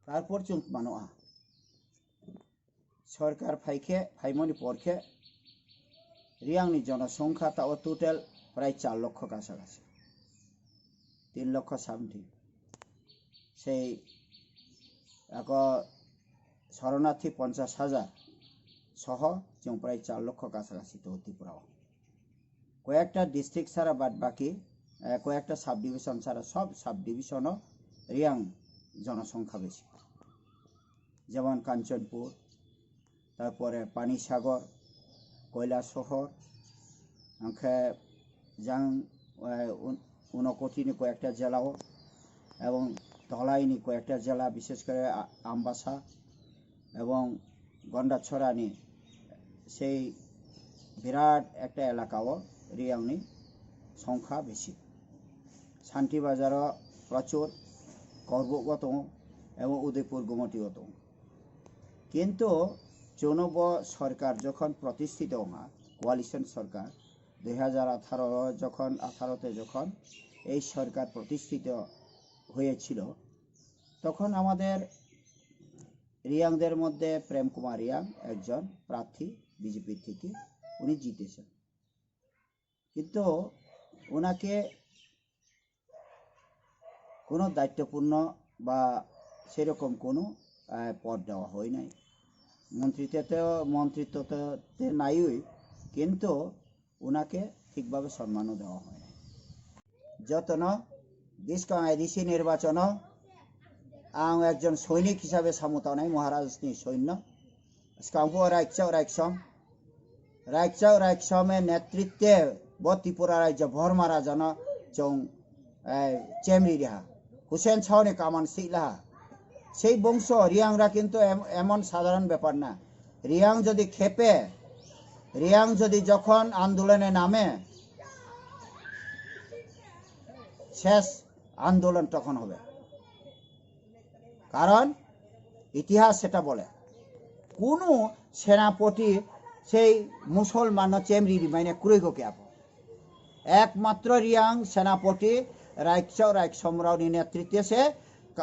তারপর চুপ মানোয়া সরকার ফাইকে ফাইমনি পরকে রিয়াংনি জনসংখ্যা তাও টোটাল প্রায় 4 লক্ষ কাছাকাছি 3 লক্ষ সামথিং সেই এক শরণার্থী 50,000 সহ जों প্রায় 4 লক্ষ কাছাকাছি তো ত্রিপুরাও কয়েকটা ডিস্ট্রিক্ট ছাড়া বাদ বাকি কয়েকটা সাব ডিভিশন ছাড়া সব সাব ডিভিশনও রিয়াং জনসংখ্যা বেশি যেমন কাঞ্চনপুর তারপরে পানিসাগর কৈলাসহর ওখানে যাং ঊনকোটিনি কয়েকটা জেলাও এবং ধলাইনি কয়েকটা জেলা বিশেষ করে আমবাসা এবং গন্ডাছড়ানি সেই বিরাট একটা এলাকাও রিয়াংনি সংখ্যা বেশি শান্তিবাজারও প্রচুর করবগত এবং উদয়পুর গুমটিগত কিন্তু চৌনব সরকার যখন প্রতিষ্ঠিত হয় কোয়ালিশন সরকার 2018 যখন 18তে যখন এই সরকার প্রতিষ্ঠিত হয়েছিল তখন আমাদের রিয়াংদের মধ্যে প্রেম কুমার রিয়াং একজন প্রার্থী বিজেপি থেকে উনি জিতেছেন কিন্তু ওনাকে কোনো দায়িত্বপূর্ণ বা সেরকম কোনো পদ দেওয়া হয় নাই মন্ত্রিত্বতে নাই কিন্তু ওনাকে ঠিকভাবে সম্মানও দেওয়া হয় না যতনো ডিসি নির্বাচন आं একজন সৈনিক হিসাবে সামুতানাই মহারাজনি সৈন্য স্কাম্পো রাইকসামের নেতৃত্বে ত্রিপুরা রাজ্য ভরমারা জন जों চেমরি রেহা হুসেন ছাউনি কামান সিলাহা সেই বংশ রিয়াংরা কিন্তু এমন সাধারণ ব্যাপার না রিয়াং যদি খেপে রিয়াং যদি যখন আন্দোলনে নামে শেষ আন্দোলন তখন হবে কারণ ইতিহাস সেটা বলে কোনো সেনাপতি সেই মুসলমান চেমরি মানে কুড়িগোকে একমাত্র রিয়াং সেনাপতি রাইকসমরাওনি নেতৃত্বে সে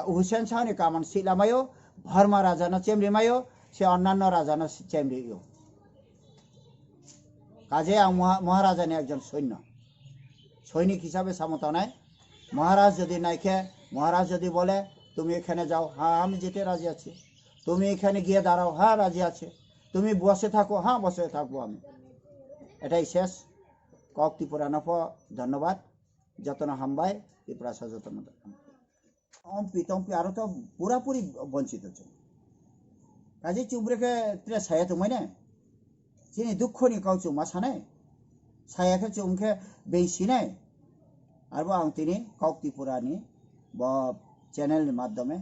হুসেন শাহনি কামান সিলামায়ও ভরমা রাজানো চেমরিমায়ও সে অন্যান্য রাজানো চেমরিও কাজে মহারাজানি একজন সৈনিক হিসাবে সামতানায় মহারাজ যদি নাইকে মহারাজ যদি বলে তুমি এখানে যাও হ্যাঁ আমি যেতে রাজি আছি তুমি এখানে গিয়ে দাঁড়াও হ্যাঁ রাজি আছে তুমি বসে থাকো হ্যাঁ বসে থাকবো আমি এটাই শেষ কক ত্রিপুরানপ ধন্যবাদ যতন হামবাই ত্রিপুরা সযতন তম্পি আরো তো পুরাপুরি বঞ্চিত কাজে চুমরেকে সায়া তোমায় না যিনি দুঃখনি কাউ চুমা সানায় সায়াকে চুমকে বেশি নাই আর আং তিনি কক ত্রিপুরানি বা চ্যানেল মাধ্যমে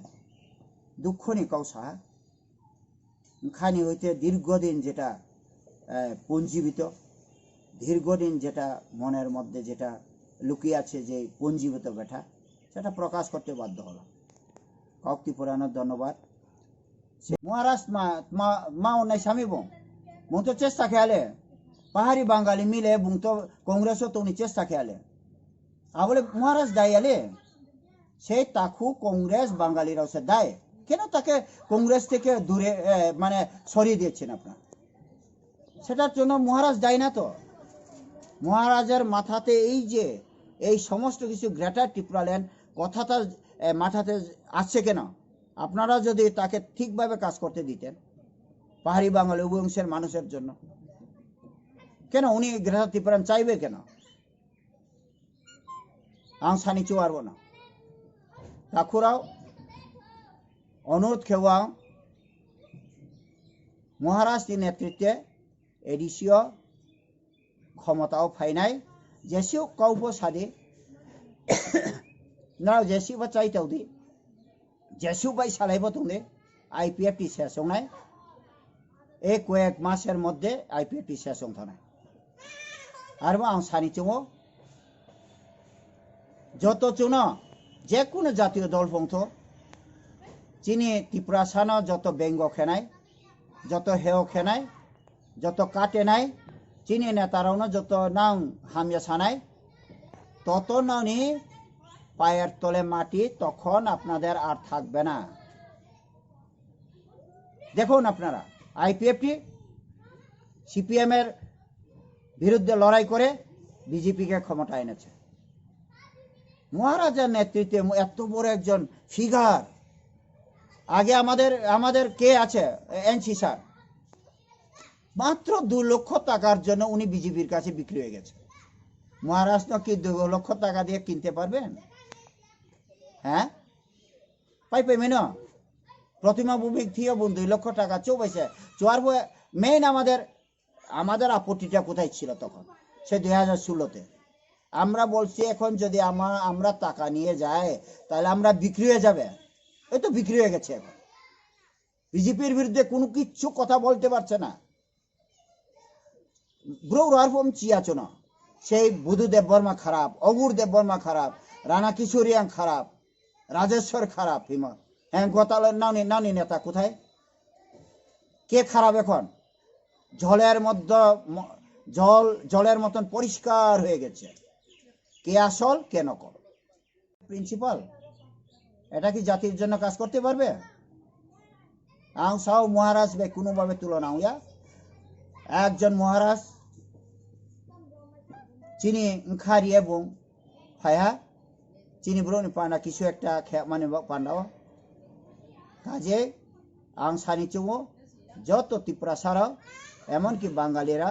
দুঃখনি কাউ সাহা খানি হইতে দীর্ঘদিন যেটা পুঞ্জীবিত দীর্ঘদিন যেটা মনের মধ্যে যেটা লুকিয়ে আছে যে পুঞ্জীবিত ব্যাটা সেটা প্রকাশ করতে বাধ্য হলো কক ত্রিপুরানোর ধন্যবাদ মহারাষ্ট্র মা অন্যায় স্বামী বুং তো চেষ্টা খেয়ালে পাহাড়ি বাঙালি মিলে বুং তো কংগ্রেসও তো উনি চেষ্টা খেয়ালে বলে মহারাষ্ট্র দায় আলে সেই তাকু কংগ্রেস বাঙালিরাও সে দায় কেন তাকে কংগ্রেস থেকে দূরে মানে সরিয়ে দিয়েছেন আপনার সেটার জন্য মহারাজ দায় না তো মহারাজের মাথাতে এই যে এই সমস্ত কিছু গ্রেটার ত্রিপুরাল্যান্ড কথাটা মাথাতে আসছে কেন আপনারা যদি তাকে ঠিকভাবে কাজ করতে দিতেন পাহাড়ি বাঙালি উপবংশের মানুষের জন্য কেন উনি গ্রেটার ত্রিপুরাল্যান্ড চাইবে কেন আং সানি চুয়ারব না তাকুরাও অনুরোধ খেওয়া মহারাষ্ট্রের নেতৃত্বে এডিসিও ক্ষমতাও ফাইনাই যেসিও কাউব সাদে না যেসিবা চাইতাউদি যেসিও বাই সালাইব তুলে আইপিএফটি শেষ হনায় এই কয়েক মাসের মধ্যে আইপিএফটি শেষ হনায় আর আং সানি চুমো যত চুন যে কোনো জাতীয় দল পন্থ চিনি ত্রিপুরা সানো যত ব্যঙ্গ খেনায় যত হেও খেনায় যত কাটে নাই চিনি নেতারাও যত নাং হামিয়া সানায় তত নানি পায়ের তলে মাটি তখন আপনাদের আর থাকবে না দেখুন আপনারা আইপিএফটি সিপিএমের বিরুদ্ধে লড়াই করে বিজেপিকে ক্ষমতা এনেছে। মহারাজার নেতৃত্বে এত বড় একজন ফিগার। আগে আমাদের কে আছে? NC sir. মাত্র 2 লক্ষ টাকার জন্য উনি বিজেপির কাছে বিক্রি হয়ে গেছে। মহারাষ্ট্র কি 2 লক্ষ টাকা দিয়ে কিনতে পারবেন? হ্যাঁ, পাইবে না। প্রতিমা ভূমিক থিও 2 লক্ষ টাকা চৌবাইছে চোয়ার মেইন আমাদের আপত্তিটা কোথায় ছিল তখন? সে 2016-তে আমরা বলছি এখন যদি আমরা টাকা নিয়ে যাই তাহলে আমরা বিক্রি হয়ে যাবে। এই তো বিক্রি হয়ে গেছে। এখন বিজেপির বিরুদ্ধে কোনো কিচ্ছু কথা বলতে পারছে না। ব্রু রকম চিয়াছো না, সেই বুধু দেববর্মা খারাপ, অগুর দেববর্মা খারাপ, রানাকিশোর রিয়াং খারাপ, রাজেশ্বর খারাপ, হিমা হ্যাঁ কোতালের নানি নেতা কোথায়? কে খারাপ এখন? জলের মতন পরিষ্কার হয়ে গেছে কে আসল কে নকল। প্রিন্সিপাল এটা কি জাতির জন্য কাজ করতে পারবে? আং সাও মহারাজ বে কোনোভাবে তুলনা হইয়া একজন মহারাজ চিনি খারি এবং ফায়া চিনি ব্রনি পান্ডা কিছু একটা মানে পান্ডাও কাজে আং সানি চুমো যত ত্রিপুরা ছাড়াও এমনকি বাঙালিরা,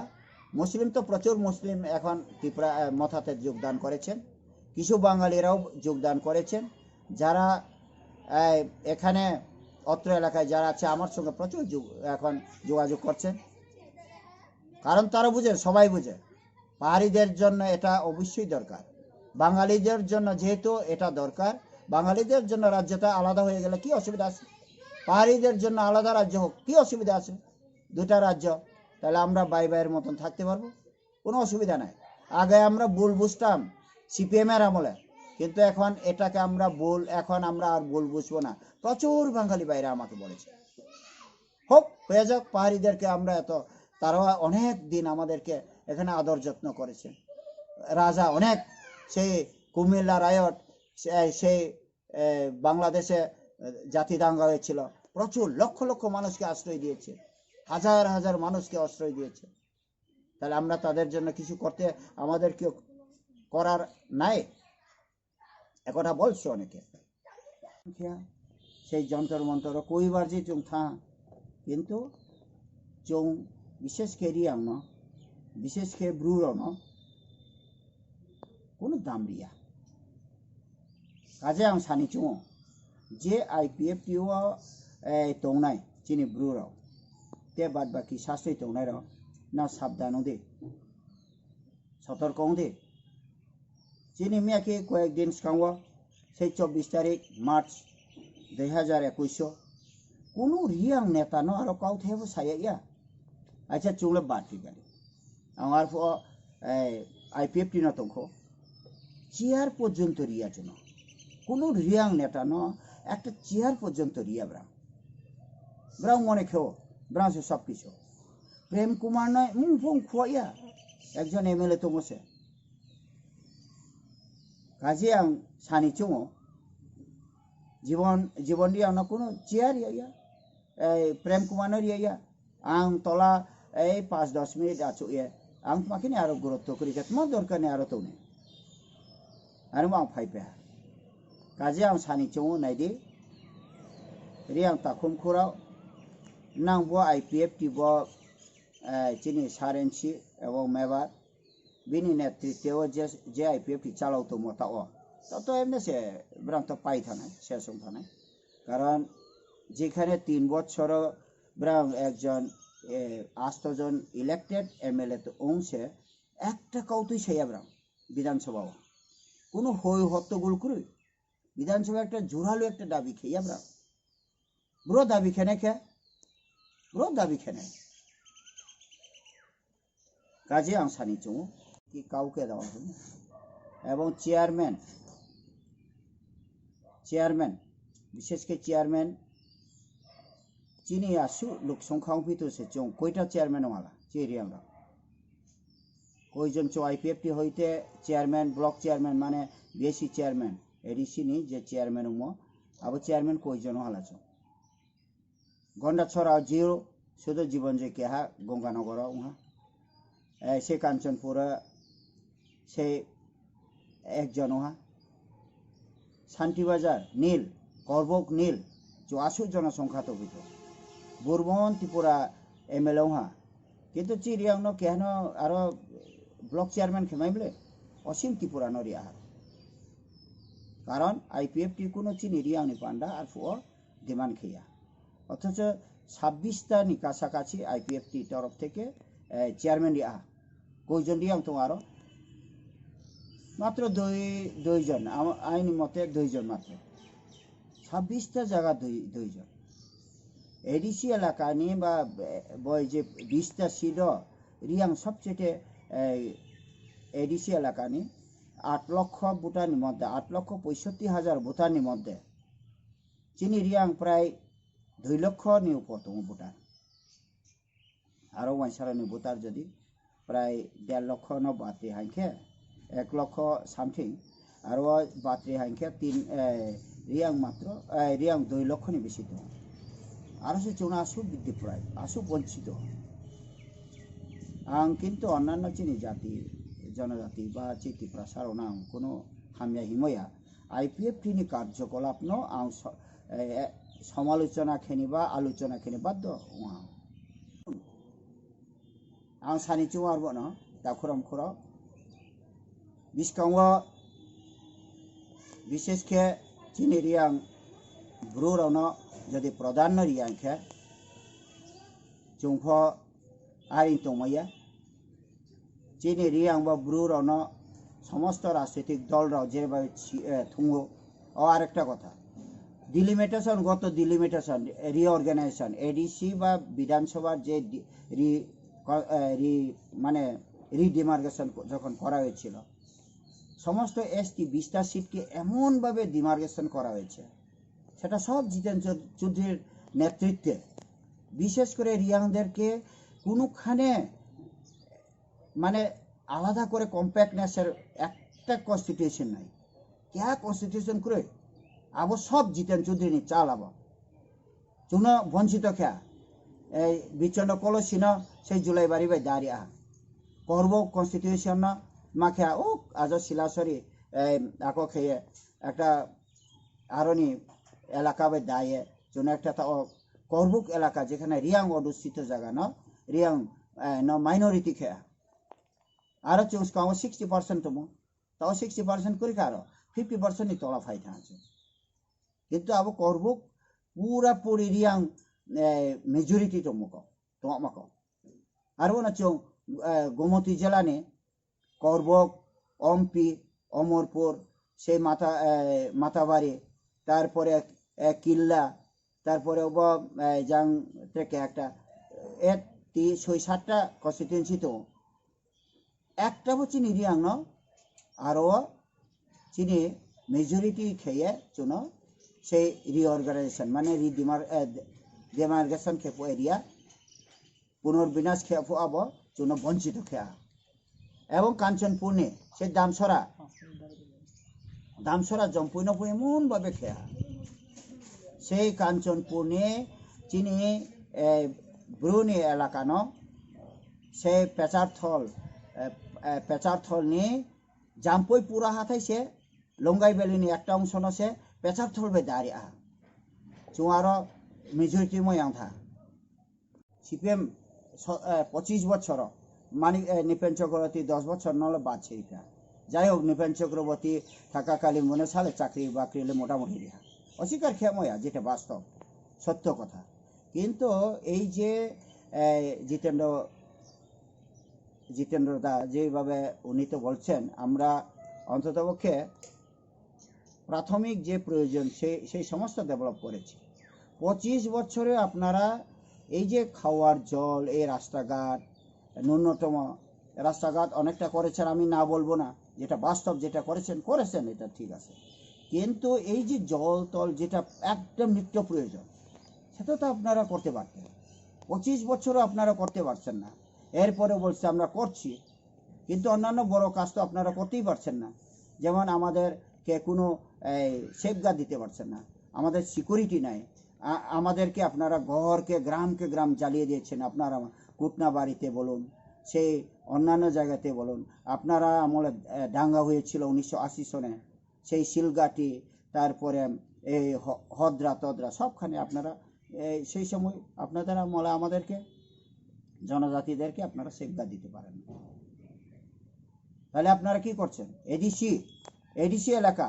মুসলিম তো প্রচুর মুসলিম এখন ত্রিপুরা মথাতে যোগদান করেছেন, কিছু বাঙালিরাও যোগদান করেছেন। যারা এখানে অত্র এলাকায় যারা আছে আমার সঙ্গে প্রচুর এখন যোগাযোগ করছেন, কারণ তারা বুঝে, সবাই বুঝে পাহাড়িদের জন্য এটা অবশ্যই দরকার। বাঙালিদের জন্য যেহেতু এটা দরকার, বাঙালিদের জন্য রাজ্যটা আলাদা হয়ে গেলে কি অসুবিধা আছে? পাহাড়িদের জন্য আলাদা রাজ্য হোক, কি অসুবিধা আছে? 2টা রাজ্য, তাহলে আমরা বাইয়ের মতন থাকতে পারবো, কোনো অসুবিধা নাই। আগে আমরা ভুল বুঝতাম সিপিএমের আমলে, কিন্তু এখন এটাকে আমরা ভুল, এখন আমরা আর ভুল বুঝবো না। প্রচুর বাঙালি বাইরে আমাকে বলেছে হোক হয়ে যাক, পাহাড়িদেরকে আমরা তারা অনেক দিন আমাদেরকে এখানে আদর যত্ন করেছে। রাজা অনেক, সেই কুমিল্লা রায়ট, সেই বাংলাদেশে জাতি দাঙ্গা হয়েছিল, প্রচুর লক্ষ লক্ষ মানুষকে আশ্রয় দিয়েছে, হাজার হাজার মানুষকে আশ্রয় দিয়েছে। তাহলে আমরা তাদের জন্য কিছু করতে আমাদের কেউ করার নাই? একথা বলছে অনেকে। সেই যন্ত্র মন্ত্র কইবার যে চুং থা, কিন্তু চুং বিশেষ করে রিয়াং ন, বিশেষ করে ব্রু রকনো কোনো দাম রিয়া কাজে आं सानि चुङो जे आईपीएफटीओ तंगनाय चिनि ब्रु रक ते बाद बाकी शास्त्री तंगनाय रक ना साबधान दे सतर्क दे चिनि मियाके कয়েক दिन सिगाङाव সেই 24 तारिख मार्च 2021 কোনো রিয়াং নেতা ন আর কাউ থেবো সাইয়া আচ্ছা চুংলে বাতি গালি আমার আইপিএফটি না তংখো চেয়ার পর্যন্ত রিয়া জন্য কোনো রিয়াং নেতা ন একটা চেয়ার পর্যন্ত রিয়া ব্রাং মনে খেও ব্রাংসে সব কিছু প্রেম কুমার নয় মুফং খুয়া একজন এমএলএ তো বসে কাজে আং সানি চুঙো জীবন রিয়াং না কোনো চেয়ার রিয়া প্রেম কুমার রিয়া आं तला 5-10 मिनिट आचुए आं माखिनि आरो गुरुत्व करि मा दरकार ने आरो तौने आरो आं फाइपे काजे आं सानि चों नायदि रियां ताखुम खुराव नांबो आईपीएफटी बो चिनि सारेन्सी एवं मेबार बिनि नेतृत्व जे आईपीएफटी चालाव तो मताओ तो एमने से ब्रां तो पाइ थानाय सेसम थानाय कारण जेखाने 3 বছর ব্রাং একজন 8 জন ইলেক্টেড এমএলএ তো অংশে একটা কাউতুই সেইয়া ব্রাং বিধানসভা কোনো হই হট্টগোল করে বিধানসভা একটা জোরালো একটা দাবি খেয়া ব্রাং ব্রো দাবি খেনে কাজে আং সানি চুং কি কাউকে দেওয়া হবে এবং চেয়ারম্যান বিশেষ করে চেয়ারম্যান চিনি আসু লোক সংখ্যা পিতুছে চং কয়টা চেয়ারম্যান মালা চেরিয়াংরা কয়জন চো আইপিএফটি হইতে চেয়ারম্যান ব্লক চেয়ারম্যান মানে বেশি চেয়ারম্যান এডিসিনি যে চেয়ারম্যান উমো আবো চেয়ারম্যান কয়জন হালা চং गंडाछड़ा जिरो शुद्ध जीवन जे के हा गंगानगर वहाँ से कांचनपुर से एक जन वहाँ शांति बाजार नील करबक नील जो 80 जनसंख्या तो भीतर बुरबन त्रिपुरा एमएलए वहाँ किंतु चिरियांग नो कहनो आरो ब्लॉक चेयरमैन खेमाइबले असीम त्रिपुरा नो रिया कारण आईपीएफटी कोनो चिनी रियांग पांडा और फुओ डिमांड खिया অথচ 26টা নি কাছাকাছি আইপিএফটি তরফ থেকে চেয়ারম্যান রিয়া কয়জন রিয়াং তো আরো মাত্র দুইজন আইনি মতে দুইজন মাত্র 26টা জায়গা দুইজন এডিসি এলাকানি বা বয় যে 20টা সিট রিয়াং সবচেয়ে এডিসি এলাকানি 8 লক্ষ ভোটারনি মধ্যে 8,65,000 ভোটারনি মধ্যে চিনি রিয়াং প্রায় 2 লক্ষনি উপর তো ভোটার আরো ওয়াইসারানি ভোটার যদি প্রায় 1.5 লক্ষ ন বাতি হাইকে 1 লক্ষ সামথিং আরো বাতি হাইকে 3 রিয়াং মাত্র রিয়াং 2 লক্ষনি বেশি তো আর সে চুনা আসু বৃদ্ধি প্রায় আসু বঞ্চিত आं किन्तु अन्यान्य चिनी जाति जनजाति बा चिति प्रसारण आं कोनो हामिया हिमया आईपीएफटी नि कार्यकलापनो आं समालोचना खेनि बा आलोचना खेनि बाध्य आं सानि चुआरबनो दाखुराम खुरा बिस्कांवा विशेष के चिनी रियां ब्रु रौनो जदि प्रधान रियां के जोंफो आरिन तंगमाया चिनी रियां बा ब्रु रौनो समस्त राजनीतिक दल राव जेरैबायदि थुंगो और एकटा कथा डिलिमिटेशन गत डिलिमिटेशन रिअर्गानाइजेशन एडिसी बा विधानसभा जे माने रिडिमार्केशन যখন করা হয়েছিল সমস্ত এসটি 20টা সিটকে এমন ভাবে ডিমার্কেশন করা হয়েছে সেটা সব জিতেন চৌধুরীর নেতৃত্বে বিশেষ করে রিয়াংদেরকে কোনখানে মানে আলাদা করে কম্প্যাক্টনেসের একটা কনস্টিটিউশন নাই क्या কনস্টিটিউশন করে আবো সব জিতেন চৌধুরী চালাবো চুন বঞ্চিত খেয়া এই বিচন্ড কলসিন সেই জুলাই বাড়ি বাই দাঁড়িয়া করব কনস্টিটিউশন মাখে ও আজ শিলাসরি আকো খেয়ে একটা আরনি এলাকা বাই দায়ে চুন একটা করবুক এলাকা যেখানে রিয়াং অধ্যুষিত জায়গা ন রিয়াং ন মাইনরিটি খেয়া আরো চুন 60% তো তাও 60% করে কারো 50% নি তলা ফাইটা আছে কিন্তু আবো করবুক पूरा पूरी रियां मेजॉरिटी तो मुको तो मको आरो ना चो गोमती जिला ने करबक ओमपी अमरपुर से माताबाड़ी तारपरे किल्ला तारपरे ओबा जां ट्रेके एकटा 6-7টা कन्स्टिट्युएंसि तो एकटा बो चिनी रियां न आरो चिनी मेजॉरिटी खेये चुनो से रिअर्गानाइजेशन माने डिमार्केशन खेपो एरिया पुनर्विनाश खेपो अब चुनो वंचित खेया एवं कांचनपुर ने से दामसरा जम्पुनो एमन भावे खेया से कांचनपुर ने चिनी ब्रुनि एलाकानो से पेचारथल ने जाम्पई पूरा हाथाय से लंगाई बेलिनि एकटा अंश न से पेचारथल बे दारिया चुआरो मेजॉरिटी मयां था सीपीएम 25 বছর मानी निपेन चक्रवर्ती 10 বছর नल बादছে এটা যাই হোক নিপেন চক্রবর্তী থাকাকালীন মনে সালে চাকরি বাকরিলে মোটামুটি রিয়া অস্বীকার খেময়া যেটা বাস্তব সত্য কথা কিন্তু এই যে জিতেন্দ্র দা যেভাবে উনি তো বলছেন আমরা অন্ততপক্ষে प्राथमिक जे प्रयोजन से समस्त डेभलप करेছি 25 বছরে আপনারা এই যে খাওয়ার জল এই রাস্তাঘাট ন্যূনতম রাস্তাঘাট অনেকটা করেছেন আমি না বলবো না যেটা বাস্তব যেটা করেছেন এটা ঠিক আছে কিন্তু এই যে জল তল যেটা একদম নিত্য প্রয়োজন সেটা তো আপনারা করতে পারতেন 25 বছরও আপনারা করতে পারছেন না এরপরে বলছে আমরা করছি কিন্তু অন্যান্য বড় কাজ তো আপনারা করতেই পারছেন না যেমন আমাদের কে কোনো সেফগার্ড দিতে পারছেন না আমাদের সিকিউরিটি নাই আমাদেরকে আপনারা ঘরকে গ্রাম জ্বালিয়ে দিয়েছেন। আপনারা কুটনা বাড়িতে বলুন, সেই অন্যান্য জায়গাতে বলুন, আপনারা আমলে দাঙ্গা হয়েছিল 1980 সনে, সেই শিলগাটি, তারপরে এই হদ্রা তদ্রা সবখানে আপনারা সেই সময় আপনাদের আমলে আমাদেরকে জনজাতিদেরকে আপনারা সেফগার্ড দিতে পারেন। তাহলে আপনারা কি করছেন? এডিসি এলাকা,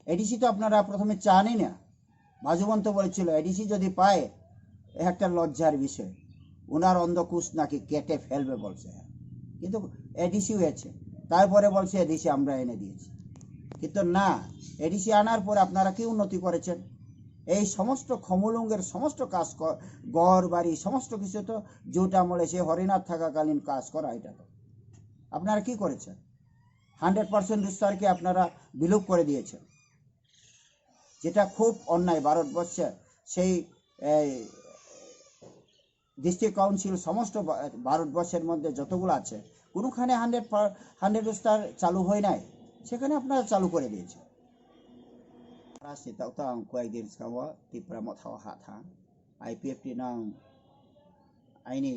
এডিসি তো আপনারা প্রথমে চানই না। বাজুবন্ত বলেছিল এডিসি যদি পায় একটা লজ্জার বিষয়, ওনার অন্ধকুশ নাকি কেটে ফেলবে বলছে, কিন্তু এডিসি হয়েছে। তারপরে বলছে এডিসি আমরা এনে দিয়েছি, কিন্তু না, এডিসি আনার পরে আপনারা কি উন্নতি করেছেন? এই সমস্ত খমলুঙ্গের সমস্ত কাজ, ঘর বাড়ি সমস্ত কিছু তো জুট আমলে সে হরিনাথ থাকাকালীন কাজ করা, এটা তো আপনারা কি করেছেন? 100% বিস্তারকে আপনারা বিলুপ করে দিয়েছেন, যেটা খুব অন্যায়। ভারতবর্ষে সেই ডিস্ট্রিক্ট কাউন্সিল সমস্ত ভারতবর্ষের মধ্যে যতগুলো আছে, কোনোখানে 100 বিস্তার চালু হয় নাই, সেখানে আপনারা চালু করে দিয়েছেন। রাশি তাও তো কয়েকদিন খাওয়া ত্রিপুরা মথাও হাথা আইপিএফটি নাং আইনি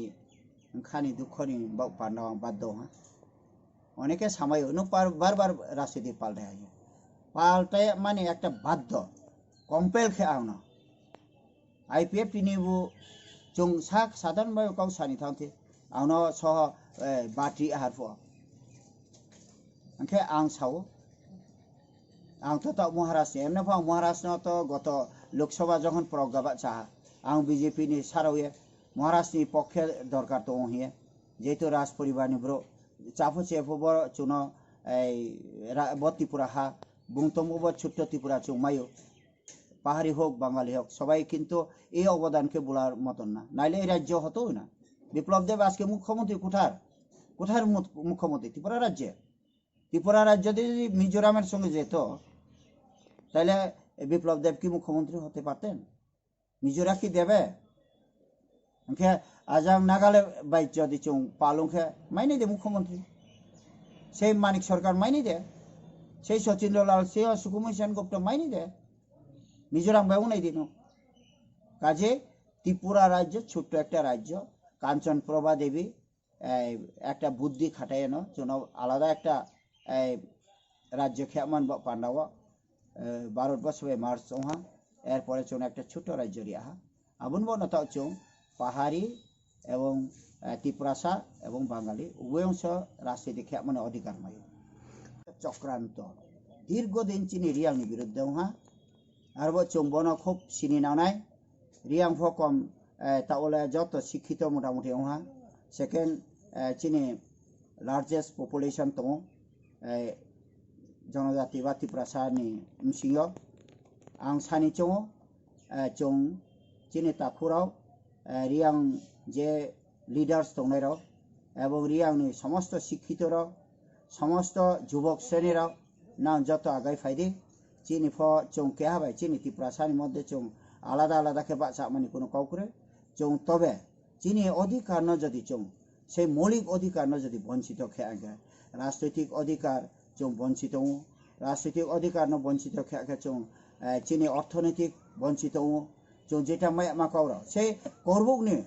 খানি দুঃখনি পান্ডাও বাধ্য হ্যাঁ অনেকে সামাই বারবার রাজনীতি পাল্টায় মানে একটা বাধ্য কম্পেল খেয়ে না আইপিএফটি নিবু जों साधारण गाव सानि थांते आंनो सह बाटी आहार फो ओंखे आं सावो आं तो महाराष्ट्र एमने फा महाराष्ट्र तो गत लोकसभा जखन प्रज्ञाबा चाहा आं बीजेपी नि सारावे महाराष्ट्र नि पक्षे दरकार तो हिए जेहेतु राज परिवार नि ब्रो चाफो चेफो ब चुनो ब त्रिपुरा हा बुंतमबो ब छुट्ट त्रिपुरा चुमायो পাহাড়ি হোক বাঙালি হোক সবাই কিন্তু এই অবদানকে বলার মতন না, নাইলে এই রাজ্য হতোই না। বিপ্লব দেব আজকে মুখ্যমন্ত্রী কোথার মুখ্যমন্ত্রী? ত্রিপুরা রাজ্য যদি মিজোরামের সঙ্গে যেত তাহলে বিপ্লব দেব কি মুখ্যমন্ত্রী হতে পারতেন? মিজোরা কি দেবে? আজাং নাগালে বাইক যদি চুং পালংকে মাইনে দে মুখ্যমন্ত্রী, সেই মানিক সরকার মাইনে দে, সেই সচিন্দ্রলাল সিংহ সুকুমার সেনগুপ্ত মাইনে দে, মিজোরাম ভাই নাই দিন। কাজে ত্রিপুরা রাজ্য ছোট্ট একটা রাজ্য, কাঞ্চন প্রভা দেবী একটা বুদ্ধি খাটায় জন্য আলাদা একটা রাজ্য খেয়ামান পান্ডাও ভারতবর্ষ মার্চ ওহা এরপরে চুন একটা ছোট্ট রাজ্য রিয়াহা আবুন বনতাও চুং পাহাড়ি এবং ত্রিপুরাসা এবং বাঙালি উভয় অংশ রাজনীতি খেয়ামান অধিকার মাই চক্রান্ত দীর্ঘদিন চিনি রিয়াংনি বিরুদ্ধে ওহা আর চুম্বন খুব চিনি নাওনাই রিয়াং ফকম তাহলে যত শিক্ষিত মোটামুটি ওহা সেকেন্ড চিনি লার্জেস্ট পপুলেশন দङ জনজাতি বা ত্রিপুরাসাनि सिङाव आं सानि जों चिनि ताखुराव रियां जे लिडार्स दंनायराव এবং রিয়াংनि সমস্ত শিক্ষিতরাও সমস্ত যুবক শ্রেণীরাও না যত আগাই ফাইদি চিনি ফ চং কে হাবাই চিনি ত্রিপুরাসাनि মধ্যে চং আলাদা আলাদা কে বাচা মানে কোনো কাউ করে চং তবে চিনি অধিকার ন যদি চং সেই মৌলিক অধিকার ন যদি বঞ্চিত খেয়া গে রাজনৈতিক অধিকার চং বঞ্চিত রাজনৈতিক অধিকার ন বঞ্চিত খেয়া চং চিনি অর্থনৈতিক বঞ্চিত চং যেটা মা কাউরা সেই করবুকনি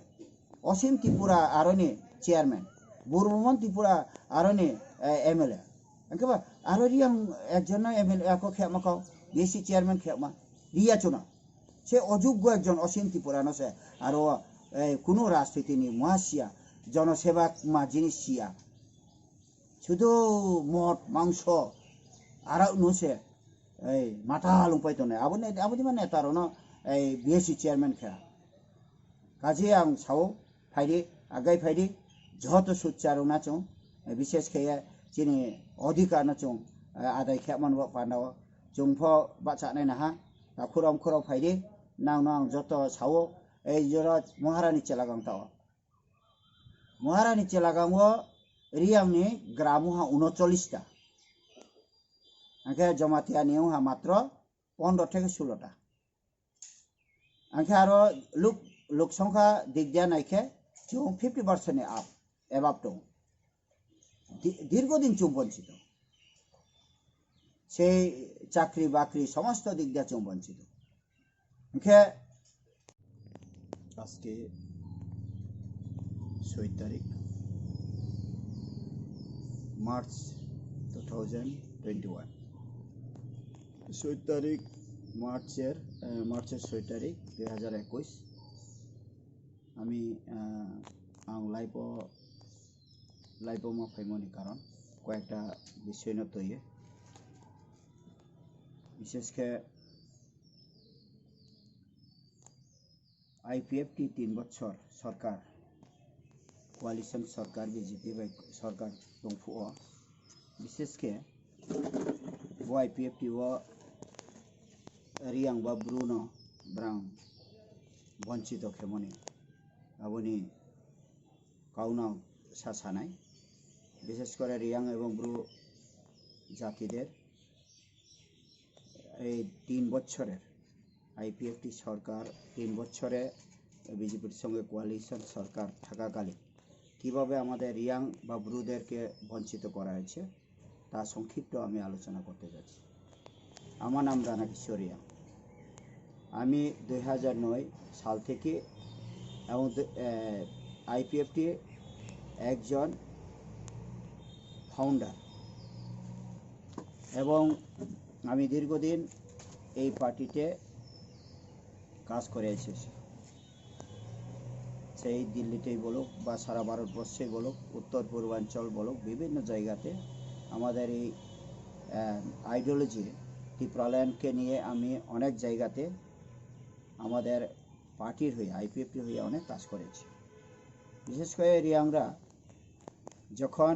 অসীম ত্রিপুরা আরনি চেয়ারম্যান বুরমন ত্রিপুরা আরনি এমএলএ একেবারে আর রিয়াং একজন এমএলএ একো খেয়া কাউ বিএসি চেয়ারম্যান খেয়া রিয়া চুনা সে অযোগ্য একজন অসীম ত্রিপুরা নসে আর কোনো রাজনীতি নি মহাশিয়া জনসেবা মা জিনিস সিয়া শুধু মদ মাংস আর নুসে এই মাথা লুপাইতো না আবুদি মানে তার এই বিএসি চেয়ারম্যান খেয়া কাজে আং সাও ফাইদি আগাই ফাইদি যত সুচারু না চং বিশেষ খেয়ে চিনি অধিকার না চং আদায় খেয়ামান পান্ডাও চংফ বাচা নাই না খুরম খুরম ফাইদি নাং নাং যত সাও এই জোর মহারানী চেলাগাং তাও মহারানী চেলাগাং রিয়াংনি গ্রামুহা 39টা আগে জমাতিয়া নিউহা মাত্র 15 থেকে 16টা আগে আরো লোক সংখ্যা দিক দিয়া নাইখে চুং 50% আপ এবাব দं দীর্ঘদিন চুং বঞ্চিত সেই চাকরি বাকরি সমস্ত দিক দিয়া চুং বঞ্চিত আজকে 6 তারিখ মার্চ 2021। 6 তারিখ মার্চের 6 তারিখ 2021 আমি লাইভো মাফাইমনি কারণ কয়েকটা বিষয় না তৈরি বিশেষ করে আইপিএফটি 3 বছর সরকার কোয়ালিশন সরকার বিজেপি সরকার দंफुआ বিশেষ করে वो आईपीएफटी वो रियांग बा ब्रुनो ब्रां वंचित खेमनी आबनी काउना सासानाय विशेष करे रियांग एवं ब्रु जातिदेर এই 3 বছরের आईपीएफटी सरकार 3 বছরে বিজেপির সঙ্গে কোয়ালিশন সরকার থাকাকালীন কিভাবে আমাদের রিয়াং বা ব্রুদেরকে বঞ্চিত করা হয়েছে তা সংক্ষিপ্ত আমি আলোচনা করতে যাচ্ছি। আমার নাম রানাকিশোর রিয়াং। আমি 2009 সাল থেকে এবং আইপিএফটি একজন ফাউন্ডার এবং আমি দীর্ঘদিন এই পার্টিতে কাজ করে এসেছি। সেই দিল্লিতেই বলুক বা সারা ভারতবর্ষেই বলুক, উত্তর পূর্বাঞ্চল বলুক, বিভিন্ন জায়গাতে আমাদের এই আইডিওলজি ত্রিপ্রালয়নকে নিয়ে আমি অনেক জায়গাতে আমাদের পার্টির হয়ে আইপিএফটি হয়ে অনেক কাজ করেছি। বিশেষ করে রিয়াংরা যখন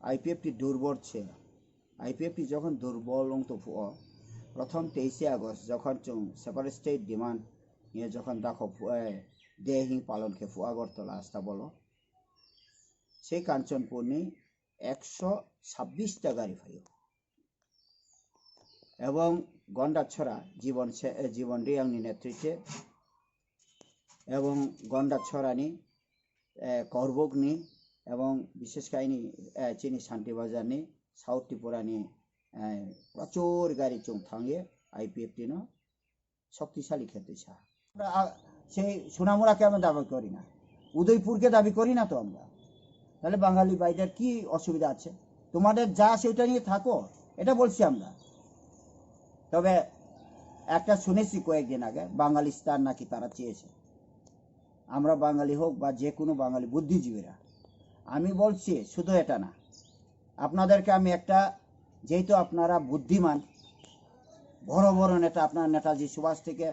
আইপিএফটি দুর্বল ছিল, আইপিএফটি যখন দুর্বল দंफुआ প্রথম 23 আগস্ট যখন সেপারেট স্টেট ডিমান্ড নিয়ে যখন দেখো দেহিং পালন কে আগরতলা আসতে বলো সেই কাঞ্চনপুরনি 126টা গাড়ি ফাইও এবং গন্ডাছড়া জীবন রিয়াংনি নেতৃত্বে এবং গন্ডাছড়ানি করবগনি এবং বিশেষ কাহিনী চিনি শান্তিবাজারনি সাউথ ত্রিপুরানি প্রচুর গাড়ি চোং থাঙে আইপিএফটি ন শক্তিশালী খেতে চা সেই সোনামুড়াকে আমরা দাবি করি না, উদয়পুরকে দাবি করি না তো আমরা। তাহলে বাঙালি ভাইদের কি অসুবিধা আছে? তোমাদের যা সেটা নিয়ে থাকো, এটা বলছি আমরা। তবে একটা শুনেছি কয়েকদিন আগে বাঙালিস্তান নাকি তারা চেয়েছে, আমরা বাঙালি হোক বা যে কোনো বাঙালি বুদ্ধিজীবীরা। আমি বলছি শুধু এটা না, আপনাদেরকে আমি একটা, যেহেতু আপনারা বুদ্ধিমান, বড় বড় নেতা, আপনার নেতাজি সুভাষ থেকে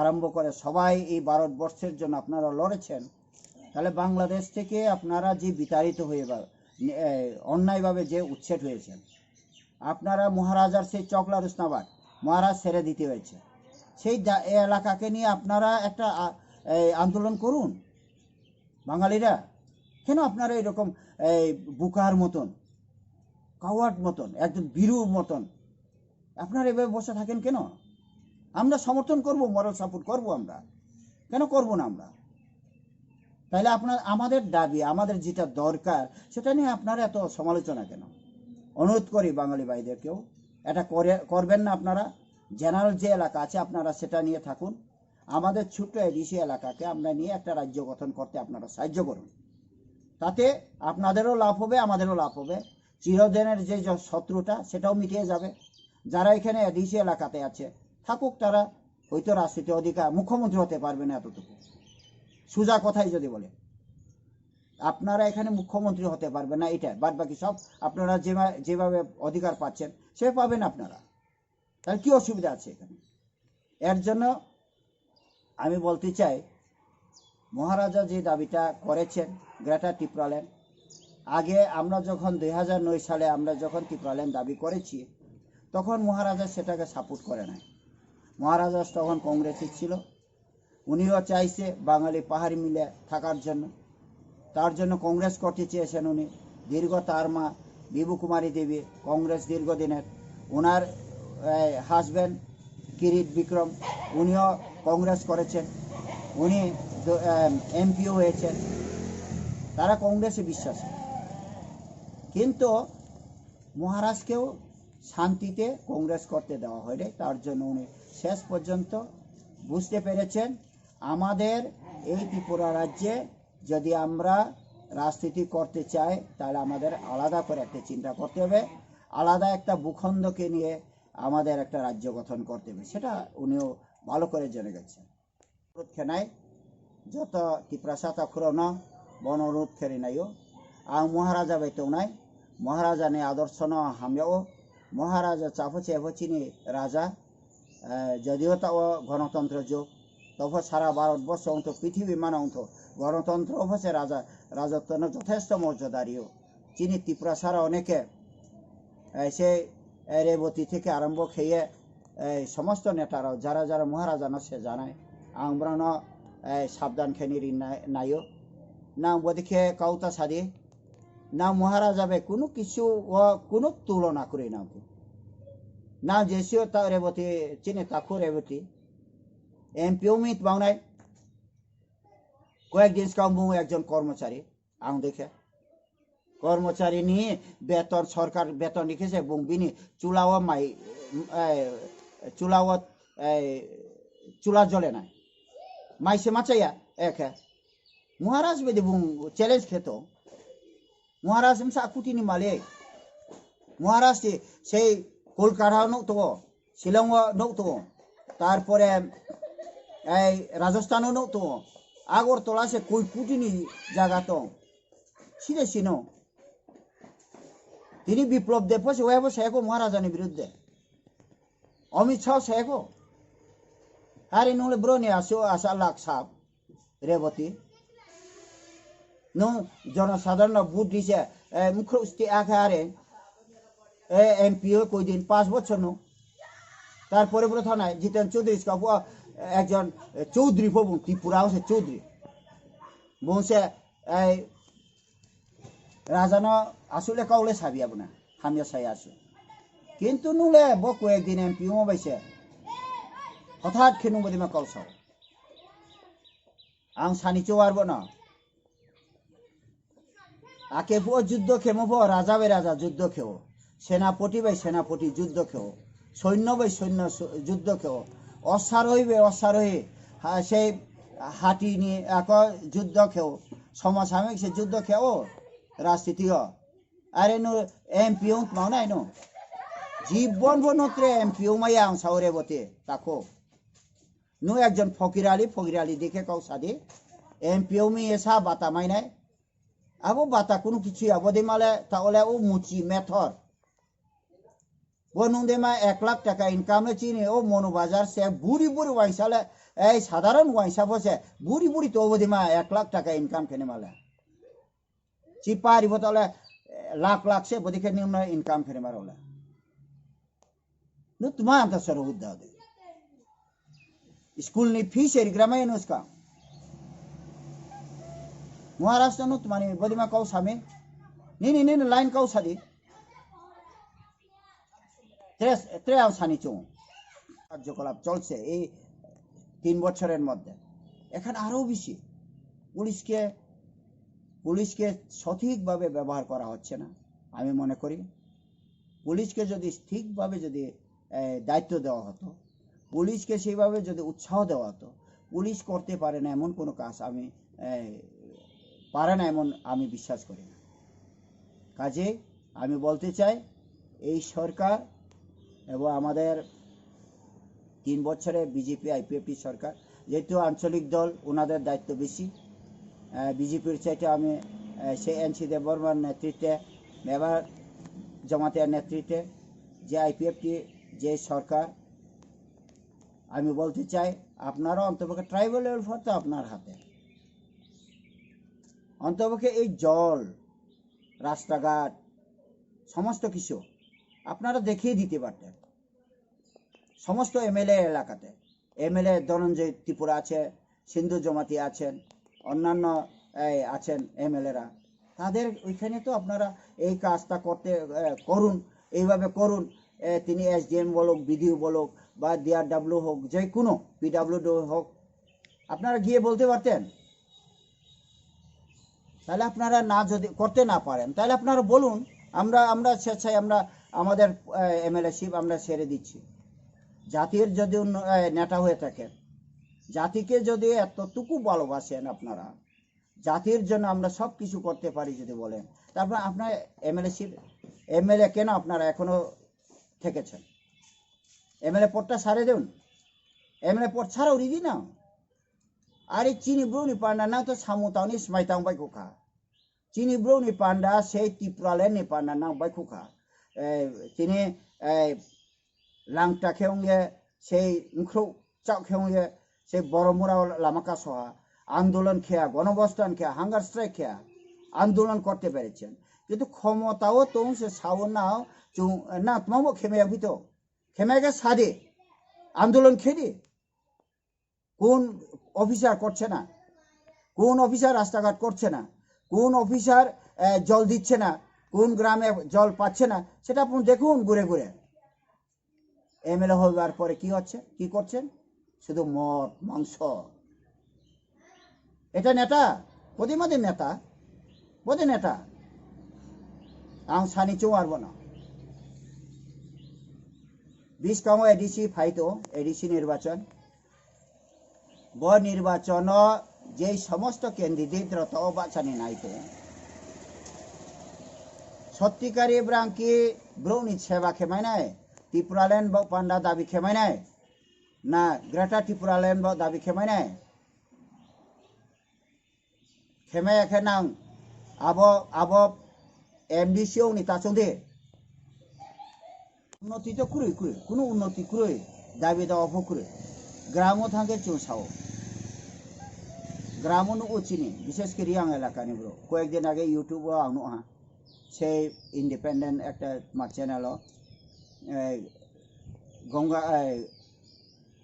আরম্ভ করে সবাই এই ভারতবর্ষের জন্য আপনারা লড়েছেন, তাহলে বাংলাদেশ থেকে আপনারা যে বিতাড়িত হয়ে বা অন্যায়ভাবে যে উচ্ছেদ হয়েছেন, আপনারা মহারাজার সেই চকলা রুসনাবাদ মহারাজ ছেড়ে দিতে হয়েছে, সেই এলাকাকে নিয়ে আপনারা একটা আন্দোলন করুন। বাঙালিরা কেন আপনারা এরকম বুকার মতন, কাওয়ার্ড মতন, একজন বীরুর মতন আপনারা এভাবে বসে থাকেন কেন? আমরা সমর্থন করব, মরাল সাপোর্ট করব, আমরা কেন করব না আমরা? তাহলে আমাদের দাবি, আমাদের যেটা দরকার সেটা নিয়ে আপনারা এত সমালোচনা কেন? অনুরোধ করি বাঙালি ভাইদেরকেও এটা করবেন না। আপনারা জেনারেল যে এলাকা আছে আপনারা সেটা নিয়ে থাকুন, আমাদের ছোট্ট এডিসি এলাকাকে আমরা নিয়ে একটা রাজ্য গঠন করতে আপনারা সাহায্য করুন। তাতে আপনাদেরও লাভ হবে, আমাদেরও লাভ হবে। চিরদিনের যে শত্রুটা সেটাও মিটিয়ে যাবে। যারা এখানে এডিসি এলাকাতে আছে থাকুক, তারা হয়তো রাজনীতি অধিকার, মুখ্যমন্ত্রী হতে পারবে না এতটুকু, সোজা কথাই যদি বলে। আপনারা এখানে মুখ্যমন্ত্রী হতে পারবে না, এটা বাদ বাকি সব আপনারা যেভাবে অধিকার পাচ্ছেন সে পাবেন আপনারা। তাহলে কি অসুবিধা আছে এখানে? এর জন্য আমি বলতে চাই, মহারাজা যে দাবিটা করেছেন গ্রেটার ত্রিপুরাল্যান্ড, আগে আমরা যখন 2009 সালে আমরা যখন ত্রিপুরাল্যান্ড দাবি করেছি তখন মহারাজা সেটাকে সাপোর্ট করে নাই। মহারাজা তখন কংগ্রেসে ছিল, উনিও চাইছে বাঙালি পাহাড়ি মিলে থাকার জন্য, তার জন্য কংগ্রেস করতে চেয়েছেন উনি। দীর্ঘ তার মা বিভু কুমারী দেবী কংগ্রেস দীর্ঘদিনের, ওনার হাজব্যান্ড কিরিট বিক্রম উনিও কংগ্রেস করেছেন, উনি এমপিও হয়েছেন, তারা কংগ্রেসে বিশ্বাসী। কিন্তু মহারাজকেও শান্তিতে কংগ্রেস করতে দেওয়া হয়নি। তার জন্য উনি শেষ পর্যন্ত বুঝতে পেরেছেন আমাদের এই ত্রিপুরা রাজ্যে যদি আমরা রাজনীতি করতে চাই তাহলে আমাদের আলাদা করে একটা চিন্তা করতে হবে, আলাদা একটা ভূখণ্ডকে নিয়ে আমাদের একটা রাজ্য গঠন করতে হবে। সেটা উনিও ভালো করে জেনে গেছেন। খেনাই যত টিপ্রাসাতা খুরনো বন অনুরোধ খেরি নাইও आं महाराजा bai tongnai महाराजा ni आदर्श no hamyao महाराजा चाफचे एफचिनि राजा যদিও তাও গণতন্ত্র যুগ তবে সারা ভারতবর্ষ অন্ত পৃথিবী মানে অন্ত গণতন্ত্র অবশ্যই রাজা রাজত্ব যথেষ্ট মর্যাদারীয়। চিনি ত্রিপুরা সারা অনেকে সেই রেবতী থেকে আরম্ভ খেয়ে সমস্ত নেতারাও যারা যারা মহারাজা না সে জানায় আমরা ন সাবধান খেনির নাইও না ওদিকে কাউতা সাদি না মহারাজা বে কোনো কিছু কোনো তুলনা করে না না যেসিও তা রেবতী চিনি তাকু রেবতী এমপিও মিট বাউনাই কয়েকদিন কাউ একজন কর্মচারী আং দেখে কর্মচারী নিয়ে বেতন সরকার বেতন লিখেছে বিনি চুলাও মাই চুলাও চুলা জ্বলে নাই মাইসে মাচাইয়া একে মহারাজ বেদি চ্যালেঞ্জ খেত মহারাজ সাকুটিনি মালিক মহারাজ সেই কলকাতা নৌতো শিলং নৌতো তারপরে এই রাজস্থানও নৌতো আগরতলা সে কই কুটিনি জায়গা তো সিনে সিনো তিনি বিপ্লব দেব ওয়াবো শেখো মহারাজানি বিরুদ্ধে অমিত শাহ শেখো আরে নলে ব্রনে আসো আশা লাখ সাপ রেবতী নো জনসাধারণ ভোট দিছে মুখ্যমন্ত্রী আকারে এমপিও কই দিন 5 বছর নো তারপরে বলে থানায় জিতেন চৌধুরী একজন চৌধুরী ভবন ত্রিপুরা হচ্ছে চৌধুরী বংশে এই রাজানো আসলে কাউলে সাবিয়াব না হামিয়া সাই আসে কিন্তু নুলে বকু একদিন এমপি মাইছে হঠাৎ খেনু বদিমা কাউসাও আং সানি চৌয়ারব না আকে বো যুদ্ধ খেমব রাজা বাই রাজা যুদ্ধ খেও সেনাপতি বাই সেনাপতি যুদ্ধ খেও সৈন্য বাই সৈন্য যুদ্ধ খেও অশ্বারোহী বে অশ্বারোহী সেই হাতি নিয়ে এক যুদ্ধ খেও সমসাময়িক সে যুদ্ধ খেও রাজনীতি আরে নো এমপিও মাওনাই নো জীবন বনত্রে এমপিও মাইয়া আং সাউরে বতে তাকো নো একজন ফকির আলী দেখে কাউ সাদি এমপিও মি এসা বাতা মাইনাই আবো বাতা কোনো কিছু আবদে মালে তাহলে ও মুচি মেথর বনুদেমা 1 লাখ টাকা ইনকাম চিনি ও মনো বাজার সে বুড়ি বুড়ি ওয়াইসালে এই সাধারণ ওয়াইসা বসে বুড়ি বুড়ি তো অবধিমা 1 লাখ টাকা ইনকাম কেনে মালে চিপারি বতলে লাখ লাখ সে বদিকে নিম্ন ইনকাম কেনে মারোলা নো তোমা আন্ত সর উদ্দা দে স্কুল নি ফিস এর গ্রামে নুসকা মহারাষ্ট্র নো তোমানি বদিমা কাউ সামে নি লাইন কাউ সাদি ত্রেয়াও সানি চৌ কার্যকলাপ চলছে এই 3 বছরের মধ্যে এখানে আরো বেশি পুলিশকে সঠিকভাবে ব্যবহার করা হচ্ছে না। আমি মনে করি পুলিশকে যদি ঠিকভাবে যদি দায়িত্ব দেওয়া হতো পুলিশকে সেইভাবে যদি উৎসাহ দেওয়া হতো পুলিশ করতে পারে না এমন কোনো কাজ আমি পারে না এমন আমি বিশ্বাস করি না। কাজে আমি বলতে চাই এই সরকার এবং আমাদের 3 বছরে বিজেপি আইপিএফটি সরকার যেহেতু আঞ্চলিক দল ওনাদের দায়িত্ব বেশি বিজেপির চাইতে আমি সেই এনসি দেববর্মার নেতৃত্বে মেবার জমাতের নেতৃত্বে যে আইপিএফটি যে সরকার আমি বলতে চাই আপনারা অন্তপক্ষে ট্রাইবাল ওয়েলফেয়ার তো আপনার হাতে অন্তপক্ষে এই জল রাস্তাঘাট সমস্ত কিছু আপনারা দেখিয়ে দিতে পারতেন সমস্ত এমএলএ এলাকাতে এমএলএ ধনঞ্জয় ত্রিপুরা আছে সিন্ধু জমাতি আছেন অন্যান্য আছেন এমএলএরা তাদের ওইখানে তো আপনারা এই কাজটা করতে করুন এইভাবে করুন তিনি এসডিএম বলুক বিডিও বলুক বা ডিআরডব্লিউ হোক যে কোনো পিডব্লিউডি হোক আপনারা গিয়ে বলতে পারতেন তাহলে আপনারা না যদি করতে না পারেন তাহলে আপনারা বলুন আমরা স্বেচ্ছায় আমরা আমাদের এমএলএশিপ আমরা ছেড়ে দিচ্ছি জাতির যদি নেতা হয়ে থাকেন জাতিকে যদি এতটুকু ভালোবাসেন আপনারা, জাতির জন্য আমরা সব কিছু করতে পারি যদি বলেন, তারপর আপনার এমএলএ কেন আপনারা এখনো থেকেছেন? এমএলএ পদটা সারে দেন, এমএলএ পদ ছাড়াও রিদি না। আরে চিনি ব্রুনি পান্ডা না তো সামুতাওনি স্মাইতাং বাইকুখা, চিনি ব্রুনি পান্ডা সেই ত্রিপুরালেন্ডনি পান্ডা নাং বাইকুখা, তিনি লাংটা খেয়ে সেই মুখ্রু চাও খেয়ে সেই বড়মুড়া লামাকা সহা আন্দোলন খেয়া, গণবস্থান খেয়া, হাঙ্গার স্ট্রাইক খেয়া আন্দোলন করতে পেরেছেন। কিন্তু ক্ষমতাও তো সে সাউন না তোমাকে খেমে ভিত খেমেকে সাদে আন্দোলন খেদি কোন অফিসার করছে না, কোন অফিসার রাস্তাঘাট করছে না, কোন অফিসার জল দিচ্ছে না, কোন গ্রামে জল পাচ্ছে না, সেটা আপনি দেখুন ঘুরে ঘুরে। এমএলএ হবার পরে কি হচ্ছে, কি করছেন? শুধু মদ মাংস। এটা নেতা প্রতিমাদের নেতা বোধে নেতা আং সানি চৌয়ারব না। 20 এডিসি ফাইতো এডিসি নির্বাচন ব নির্বাচন যে সমস্ত ক্যান্ডিডেট রত বাছানি নাইতো সত্যিকারী ব্রাঙ্কি ব্রৌনি সেবা খেমাইনায় ত্রিপুরাল্যান্ড বা পান্ডা দাবি খেমাইনায় না গ্রেটার ত্রিপুরাল্যান্ড বা দাবি খেমাইনায় খেমায়াখে নাং আব এমডিসিও নি তাচদে উন্নতি তো কুড়ি কোনো উন্নতি কুড়ি দাবি দাওয়া ফুকুরে গ্রামও থাকে চৌসাও গ্রামও উচিনি বিশেষ করে রিয়াং এলাকানি ব্রো কয়েকদিন আগে ইউটিউব আনো সেই ইন্ডিপেন্ডেন্ট একটা চ্যানেল গঙ্গা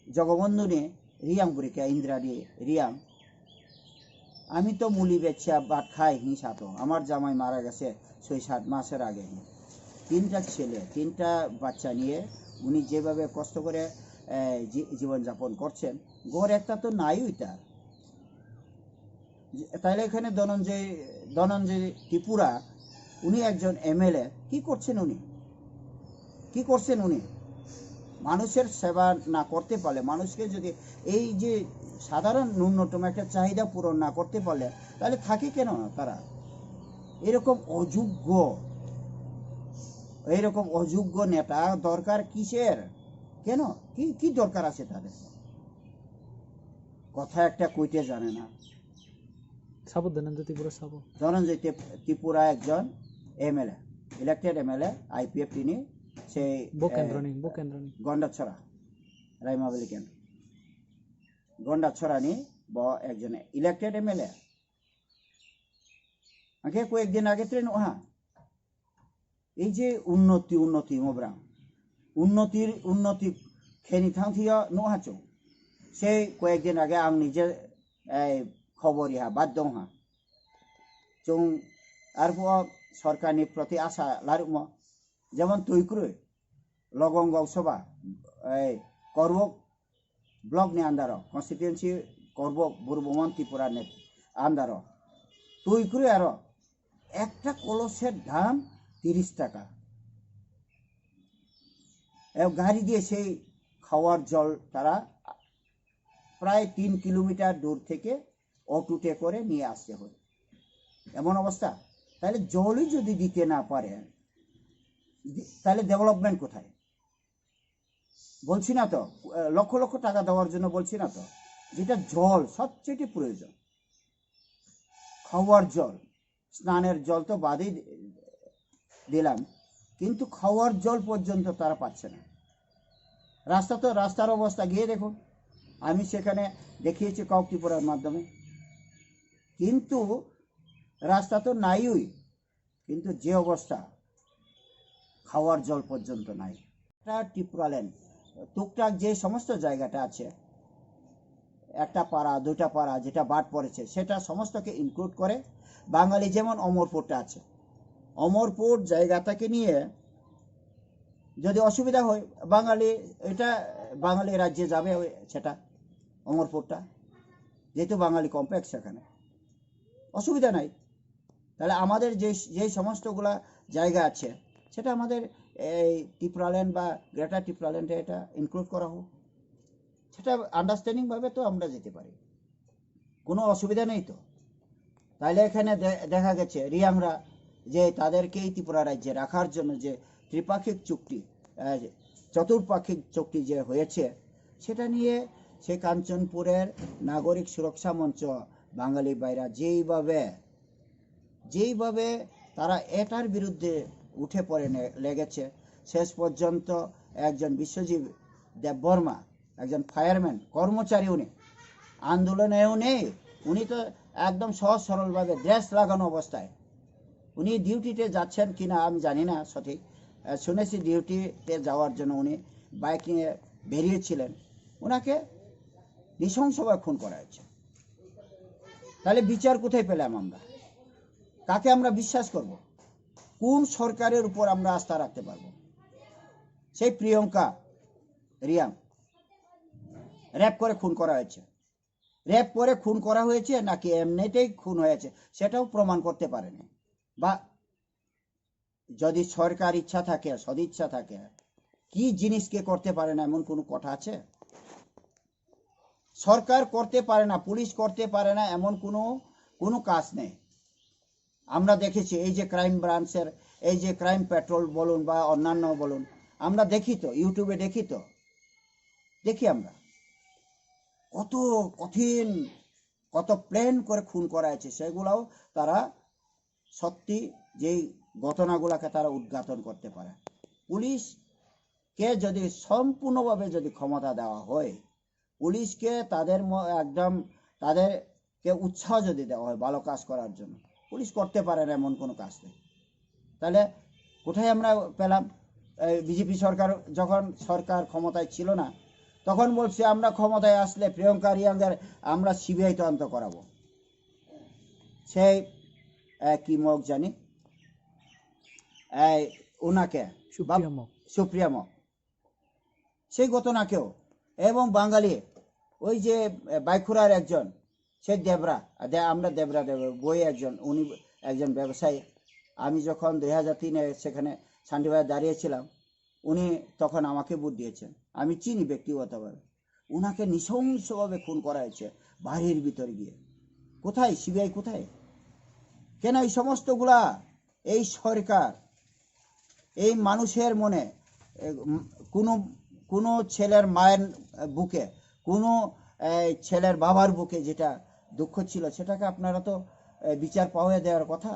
জগবন্ধুনি রিয়াং বুড়িকা ইন্দ্রাদি রিয়াং আমি তো মুলি বেচা ভাত খাই হিংসা তো আমার জামাই মারা গেছে 6-7 মাসের আগে 3টা ছেলে 3টা বাচ্চা নিয়ে উনি যেভাবে কষ্ট করে জীবনযাপন করছেন গড় একটা তো নাই ওইটা তাইলে এখানে ধনঞ্জয় ত্রিপুরা উনি একজন এমএলএ কি করছেন উনি মানুষের সেবা না করতে পারলে মানুষকে যদি এই যে সাধারণ ন্যূনতম একটা চাহিদা পূরণ না করতে পারলে তাহলে থাকে কেন না তারা এইরকম অযোগ্য নেতা দরকার কিসের কেন কি দরকার আছে তাদের কথা একটা কইতে জানে না ধনঞ্জয় ত্রিপুরা একজন এমএলএ ইলেক্টেড এমএলএ আইপিএফ তিনি সেই গন্ডাছড়া রাইমাবলী কেন্দ্র গন্ডাছড়ানি ব একজন ইলেক্টেড এমএলএ আগে কয়েকদিন আগে ট্রেন এই যে উন্নতি মোবরাং উন্নতি খেনি থাংথিয়া নহাচো সেই কয়েকদিন আগে আং নিজে খবর ইহা বাদ দং চং আরপর সরকারনি প্রতি আশা লারুম যেমন তৈক্রুই লগঙ্গাও সভা করবক ব্লক নি আন্দার কনস্টিটুয়েন্সি করবক বুরবমন ত্রিপুরা নে আন্দার তৈক্রুই আর একটা কলসের দাম 30 টাকা গাড়ি দিয়ে সেই খাওয়ার জল তারা প্রায় 3 কিলোমিটার দূর থেকে অটোতে করে নিয়ে আসতে হয় এমন অবস্থা তাহলে জলই যদি দিতে না পারে তাহলে ডেভেলপমেন্ট কোথায় বলছি না তো লক্ষ লক্ষ টাকা দেওয়ার জন্য বলছি না তো যেটা জল সবচেয়ে প্রয়োজন খাওয়ার জল স্নানের জল তো বাদই দিলাম কিন্তু খাওয়ার জল পর্যন্ত তারা পাচ্ছে না রাস্তার অবস্থা গিয়ে দেখুন আমি সেখানে দেখিয়েছি কক ত্রিপুরার মাধ্যমে কিন্তু রাস্তা তো নাইই কিন্তু যে অবস্থা খাওয়ার জল পর্যন্ত নাই ত্রিপুরাল্যান্ড টুকটাক যে সমস্ত জায়গাটা আছে একটা পাড়া দুটা পাড়া যেটা বাদ পড়েছে সেটা সমস্তকে ইনক্লুড করে বাঙালি যেমন অমরপুরটা আছে অমরপুর জায়গাটাকে নিয়ে যদি অসুবিধা হয় বাঙালি রাজ্যে যাবে সেটা অমরপুরটা যেহেতু বাঙালি কমপ্লেক্স সেখানে অসুবিধা নাই তাহলে আমাদের যে সমস্তগুলা জায়গা আছে সেটা আমাদের এই ত্রিপুরাল্যান্ড বা গ্রেটার ত্রিপুরাল্যান্ডে এটা ইনক্লুড করা হোক সেটা আন্ডারস্ট্যান্ডিং ভাবে তো আমরা যেতে পারি, কোনো অসুবিধা নেই তো। তাহলে এখানে দেখা গেছে রিয়াংরা যে তাদেরকেই ত্রিপুরা রাজ্যে রাখার জন্য যে ত্রিপাক্ষিক চুক্তি, চতুর্পাক্ষিক চুক্তি যে হয়েছে, সেটা নিয়ে সে কাঞ্চনপুরের নাগরিক সুরক্ষা মঞ্চ বাঙালি ভাইরা যেইভাবে তারা এটার বিরুদ্ধে উঠে পড়ে লেগেছে, শেষ পর্যন্ত একজন বিশ্বজিৎ দেববর্মা, একজন ফায়ারম্যান কর্মচারী, উনি আন্দোলনেও নেই, উনি তো একদম সহজ সরলভাবে ড্রেস লাগানো অবস্থায় উনি ডিউটিতে যাচ্ছেন কিনা আমি জানি না সঠিক, শুনেছি ডিউটিতে যাওয়ার জন্য উনি বাইক নিয়ে বেরিয়েছিলেন, ওনাকে নৃশংসভাবে খুন করা হয়েছে। তাহলে বিচার কোথায় পেলাম আমরা? কাকে আমরা বিশ্বাস করব? কোন সরকারের উপর আমরা আস্থা রাখতে পারবো? সেই প্রিয়ঙ্কা রিয়াং র্যাপ করে খুন করা হয়েছে, র্যাপ করে খুন করা হয়েছে নাকি এমনিতেই খুন হয়েছে সেটাও প্রমাণ করতে পারেনি। বা যদি সরকার ইচ্ছা থাকে, সদিচ্ছা থাকে, কি জিনিসকে করতে পারে না এমন কোনো কথা আছে? সরকার করতে পারে না, পুলিশ করতে পারে না এমন কোনো কাজ নেই। আমরা দেখেছি এই যে ক্রাইম ব্রাঞ্চের এই যে ক্রাইম পেট্রোল বলুন বা অন্যান্য বলুন, আমরা দেখি তো, ইউটিউবে দেখি আমরা কত কঠিন, কত প্ল্যান করে খুন করা হয়েছে, সেগুলাও তারা সত্যি যেই ঘটনাগুলোকে তারা উদ্ঘাটন করতে পারে। পুলিশকে যদি সম্পূর্ণভাবে যদি ক্ষমতা দেওয়া হয়, পুলিশকে একদম তাদেরকে উৎসাহ যদি দেওয়া হয় ভালো কাজ করার জন্য, পুলিশ করতে পারে না এমন কোনো কাজ নেই। তাহলে কোথায় আমরা পেলাম? বিজেপি সরকার যখন সরকার ক্ষমতায় ছিল না, তখন বলছে আমরা ক্ষমতায় আসলে প্রিয়ঙ্কা রিয়াংয়ের আমরা সিবিআই তদন্ত করাবো। সেই কি মুখ জানি, ওনাকে সুপ্রিয়া মুখ, সেই ঘটনাকেও, এবং বাঙালি ওই যে বাইখুড়ার একজন সেই আমরা দেবরা বই একজন, উনি একজন ব্যবসায়ী। আমি যখন 2003-এ সেখানে শান্তিবাজার দাঁড়িয়েছিলাম, উনি তখন আমাকে ভোট দিয়েছেন, আমি চিনি ব্যক্তিগতভাবে। ওনাকে নৃশংসভাবে খুন করা হয়েছে বাড়ির ভিতরে গিয়ে। কোথায় সিবিআই? কোথায়? কেন এই সমস্তগুলা? এই সরকার এই মানুষের মনে কোনো ছেলের মায়ের বুকে, কোনো ছেলের বাবার বুকে যেটা দুঃখ ছিল, সেটাকে আপনারা তো বিচার পাওয়া দেওয়ার কথা,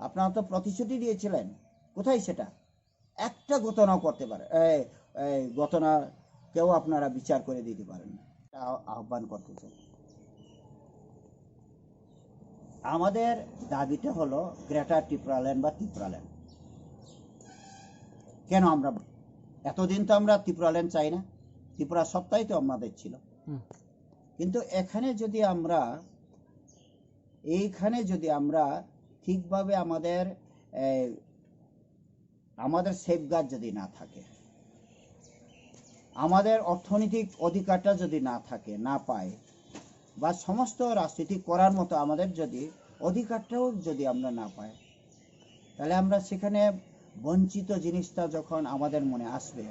আপনারা তো প্রতিশ্রুতি দিয়েছিলেন। কোথায় সেটা? একটা ঘটনাও করতে পারে, ঘটনা কেউ আপনারা বিচার করে দিতে পারেন। আহ্বান করতে চাই, আমাদের দাবিটা হলো গ্রেটার ত্রিপুরাল্যান্ড বা ত্রিপুরাল্যান্ড। কেন আমরা এতদিন তো আমরা ত্রিপুরাল্যান্ড চাই না, ত্রিপুরা সবটাই তো আমাদের ছিল। কিন্তু এইখানে যদি আমরা ঠিকভাবে আমাদের সেফগার্ড যদি না থাকে, আমাদের অর্থনৈতিক অধিকারটা যদি না পায়, বা সমস্ত রাজনীতি করার মতো আমাদের যদি অধিকারটাও যদি আমরা না পাই, তাহলে আমরা সেখানে বঞ্চিত জিনিসটা যখন আমাদের মনে আসবে,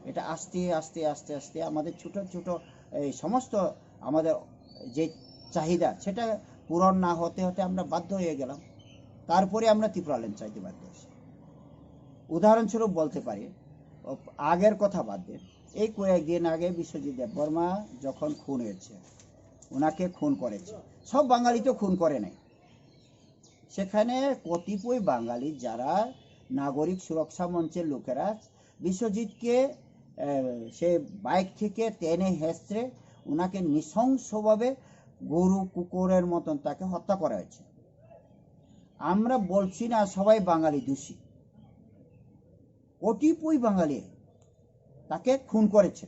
এটা আস্তে আস্তে আস্তে আস্তে আমাদের ছোট ছোট এই সমস্ত আমাদের যে চাহিদা, সেটা পূরণ না হতে হতে আমরা বাধ্য হয়ে গেলাম। তারপরে আমরা ত্রিপুরাল্যান্ড চাইতে বাধ্য হয়েছি। উদাহরণস্বরূপ বলতে পারি, আগের কথা বাদ দিয়ে এই কয়েকদিন আগে বিশ্বজিৎ দেববর্মা যখন খুন হয়েছে, ওনাকে খুন করেছে, সব বাঙালি তো খুন করে নাই, সেখানে কতিপয় বাঙালি যারা নাগরিক সুরক্ষা মঞ্চের লোকেরা বিশ্বজিৎকে সে বাইক থেকে টেনে হেঁচড়ে ওনাকে নৃশংসভাবে গরু কুকুরের মতন তাকে হত্যা করা হয়েছে। আমরা বলছি না সবাই বাঙালি দোষী, কতিপয় বাঙালি তাকে খুন করেছে,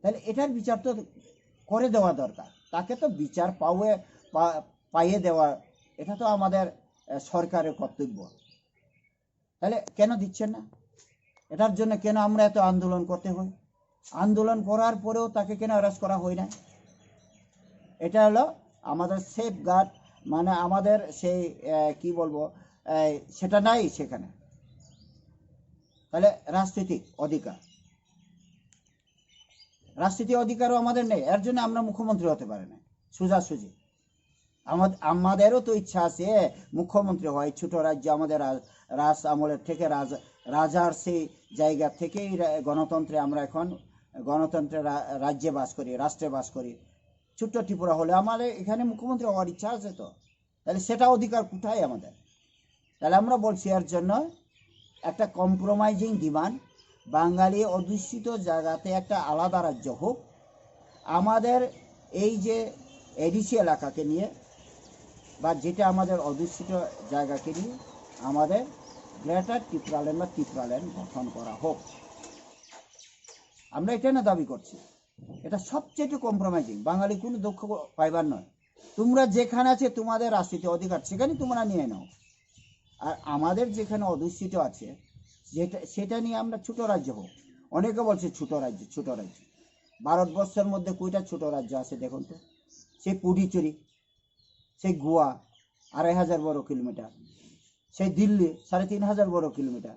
তাহলে এটার বিচার তো করে দেওয়া দরকার, তাকে তো বিচার পাইয়ে দেওয়া, এটা তো আমাদের সরকারের কর্তব্য। তাহলে কেন দিচ্ছেন না? এটার জন্য কেন আমরা এত আন্দোলন করতে হয়? আন্দোলন করার পরেও তাকে কেন অ্যারেস্ট করা হয় না? এটা হলো আমাদের সেফগার্ড, মানে আমাদের সেই কি বলবো, সেটা নাই সেখানে। তাহলে রাজনৈতিক অধিকার, রাজনীতি অধিকারও আমাদের নেই, এর জন্য আমরা মুখ্যমন্ত্রী হতে পারি না সোজাসুজি। আমাদেরও তো ইচ্ছা আছে মুখ্যমন্ত্রী হয়, ছোট রাজ্য আমাদের রাজ আমলের থেকে রাজার সেই জায়গা থেকেই গণতন্ত্রে আমরা এখন গণতন্ত্রের রাজ্যে বাস করি, রাষ্ট্রে বাস করি। ছোট্ট ত্রিপুরা হলে আমাদের এখানে মুখ্যমন্ত্রী হওয়ার ইচ্ছা আছে, তো তাহলে সেটা অধিকার কোথায় আমাদের? তাহলে আমরা বলছি এর জন্য একটা কম্প্রোমাইজিং ডিমান্ড, বাঙালি অধ্যুষিত জায়গাতে একটা আলাদা রাজ্য হোক। আমাদের এই যে এডিসি এলাকাকে নিয়ে বা যেটা আমাদের অধ্যুষিত জায়গাকে নিয়ে আমাদের গ্রেটার ত্রিপুরাল্যান্ড বা ত্রিপুরাল্যান্ড গঠন করা হোক। আমরা এটা না দাবি করছি, এটা সবচেয়ে কম্প্রোমাইজিং, বাঙালি কোনো দুঃখ পাইবার নয়। তোমরা যেখানে আছে তোমাদের রাজনীতি অধিকার সেখানে তোমরা নিয়ে নাও, আর আমাদের যেখানে অধ্যুষিত আছে সেটা নিয়ে আমরা ছোট রাজ্য হোক। অনেকে বলছে ছোট রাজ্য ছোট রাজ্য, ভারতবর্ষের মধ্যে কয়টা ছোট রাজ্য আছে দেখুন তো? সেই পুডুচেরি, সেই গোয়া 2500 বর্গ কিলোমিটার, সেই দিল্লি 3500 বর্গ কিলোমিটার,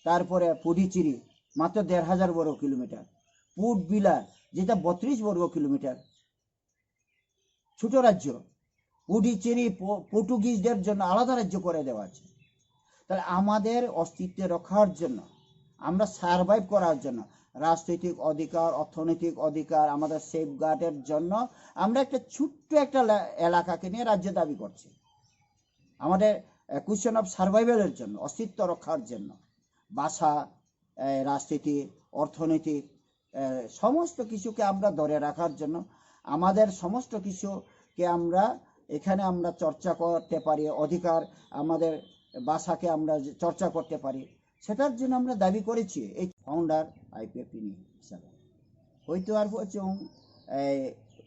তারপরে পুডুচেরি মাত্র 1500 বর্গ কিলোমিটার, পুট বিলার যেটা 32 বর্গ কিলোমিটার। ছোট রাজ্য পুডুচেরি পর্তুগিজদের জন্য আলাদা রাজ্য করে দেওয়া আছে। তাহলে আমাদের অস্তিত্ব রক্ষার জন্য, আমরা সারভাইভ করার জন্য, রাজনৈতিক অধিকার, অর্থনৈতিক অধিকার, আমাদের সেফগার্ডের জন্য আমরা একটা ছোট্ট একটা এলাকাকে নিয়ে রাজ্য দাবি করছি। আমাদের কোয়েশ্চেন অফ সার্ভাইভালের জন্য, অস্তিত্ব রক্ষার জন্য, ভাষা, রাজনীতি, অর্থনৈতিক সমস্ত কিছুকে আমরা ধরে রাখার জন্য, আমাদের সমস্ত কিছুকে আমরা এখানে আমরা চর্চা করতে পারি, অধিকার আমাদের ভাষাকে আমরা চর্চা করতে পারি, সেটার জন্য আমরা দাবি করেছি এই ফাউন্ডার আইপিএফটি হিসাবে। হয়তো আর চং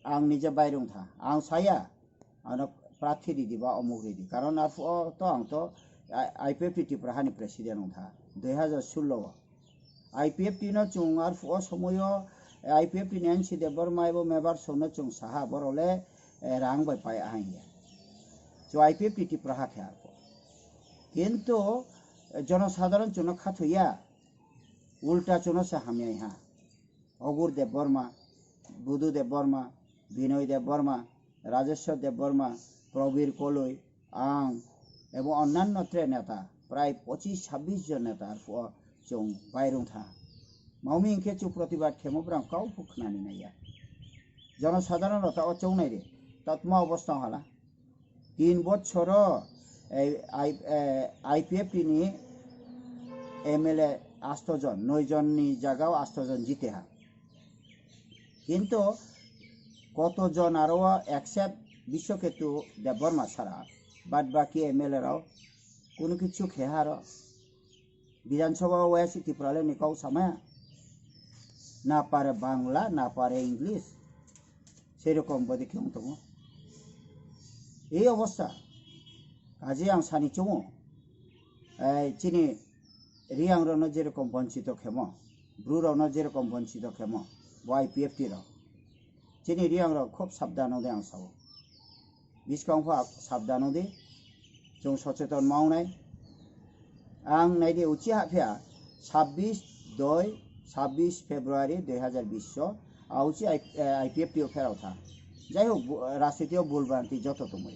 आं निजे बायरं था आं साया आंनो प्रार्थी दिदी बा अमुक दिदी कारण आर तो आं तो आईपीएफटी टिप्राहानि प्रेसिडेंट था 2016 आईपीएफटी नो चुं आर समय आईपीएफटी एनसी देवबर्मा एबो मेबार सोनो चुं साहा बरले रांग बाय पाय आहिया जो आईपीएफटी टिप्राहा खे आर किन्तु जनसाधारण चुनो खाथुया उल्टा चुनो से हामिया हा अगुर देवबर्मा बुधु देवबर्मा बिनय देवबर्मा राजेश्वर देवबर्मा प्रबीर कलई आं एवं अन्यान्य ट्रेन नेता प्राय 25-26 जन नेता जों बायरं था मावमी इंखे चु प्रतिबाद खेमोब्रां काउ फुखनानि नाया जनसाधारण रता चौनाय रे तत्मा अवस्था हाला 3 बछर आईपीएफटी नि एमएलए 8 जन 9 जननि जागाव 8 जन जिते हा किन्तु कत जन आरो एक्सेप्ट विश्वकेतु देवबर्मा छाड़ा बाद बाकी एमएलए राव कोनो किछु खेहार विधानसभा ओएस त्रिपुराले निकाउ सामाया ना पारे बांगला ना पारे इंग्लिश सेरकम बदि केउ दङ এই অবস্থা কাজে आं सानिचङ चिनि रियां रनो जेरकम वंचित खेम ब्रु रनो जेरकम वंचित खेम आईपीएफटी राव चिनि रियां राव खूब साबधान दे आं सावो बिसकांफा साबधान दे जों सचेतन मावनाय आं नायदे उची हाफिया 26 फेब्रुआरी 2020 आउची आईपीएफटी फेराव था যাই হোক রাজনীতিও ভুলভ্রান্তি যত তোমার